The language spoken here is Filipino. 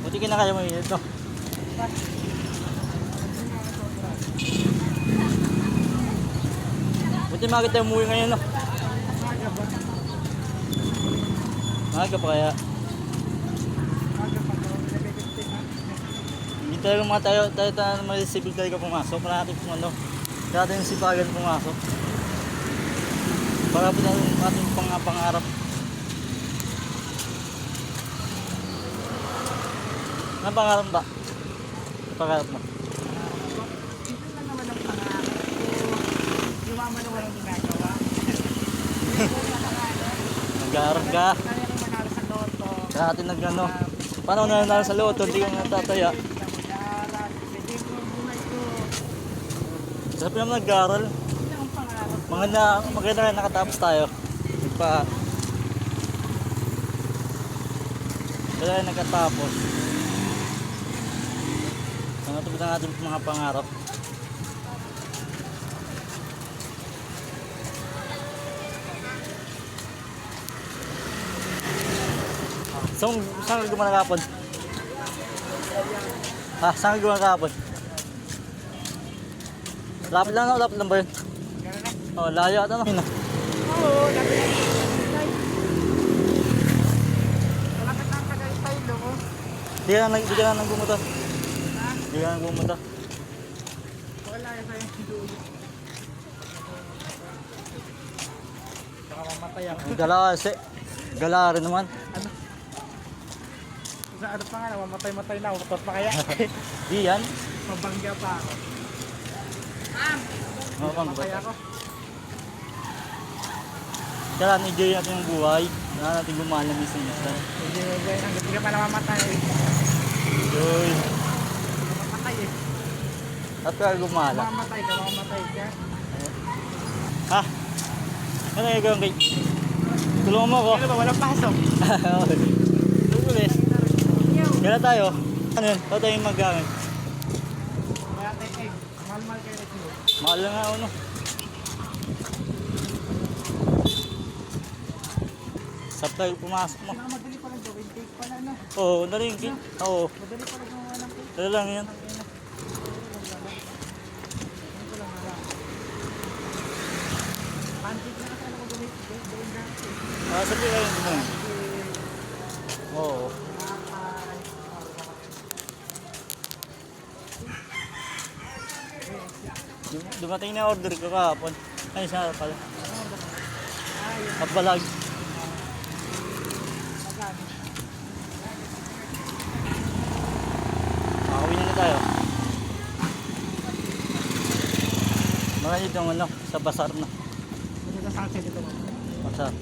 Buti kinakaya mo yun ito. Buti makita tayo umuwi ngayon, no? Maaga pa kaya. Hindi talaga mga tayo mga civil talaga pumasok. Para natin kung ano. Kaya natin yung sipagan pumasok. Para po natin ating pangarap. Ano pangarap ba? Pangarap mo? Ito lang naman ang pangarap ko. Yumaman na walang ginagawa. Nag-aaral ka. Kaya nang manalo sa loto. Kaya natin nag-ano. Paano nanalo sa loto? Hindi ka natataya. Mag-aaral. Hindi ko ang buhay ko. Sarap naman nag-aaral. Ito ang pangarap ko. Maganda na nakatapos tayo. Kaya nagkatapos. Natupad ang ating mga pangarap. Saan ka gumana kahapon? Saan ka gumana kahapon? Lapit lang ba yun? Oh, layo ata no? Oo, lapit lang. Malapit lang Tagaytay, loko. Di ka na nang bumunta. Di ka nang bumunta. Wala yung sa'yo dulo. Baka mamatay ako. Gala rin naman. Ano? Sa ano pa nga, mamatay-matay na ako. Matot pa kaya? Di yan. Mabangga pa ako. Mamatay ako. Kaya enjoy natin yung buhay. Kaya natin gumana minsan. Hindi mo ba yun? Hindi ka pa namamatay. Enjoy. Mamatay eh. At kaya gumala. Mamatay ka. Ha? Ano yung gawin kay? Tulungan mo ako. Ano ba? Walang pasok. Tugulis. Kaya tayo. Ano yun? Ito tayo yung mag-gamit. Kaya tayo egg. Mahal-mahal kayo rin mo. Mahal lang nga ano. Sap tayo pumasok mo. Madali pa lang gawin. Cake pala na. Oo, narin. Oo. Madali pa lang gawa ng cake. Dala lang yan. Pancake na kasi ako gawin dati. Sabi kayo mo. Oo. Dumating na order ko kahapon. Ay, siya pala. Kapalag. Makawin na tayo. Mga dito ano, sa basar na. Ano sa sunset ito mo? Basar.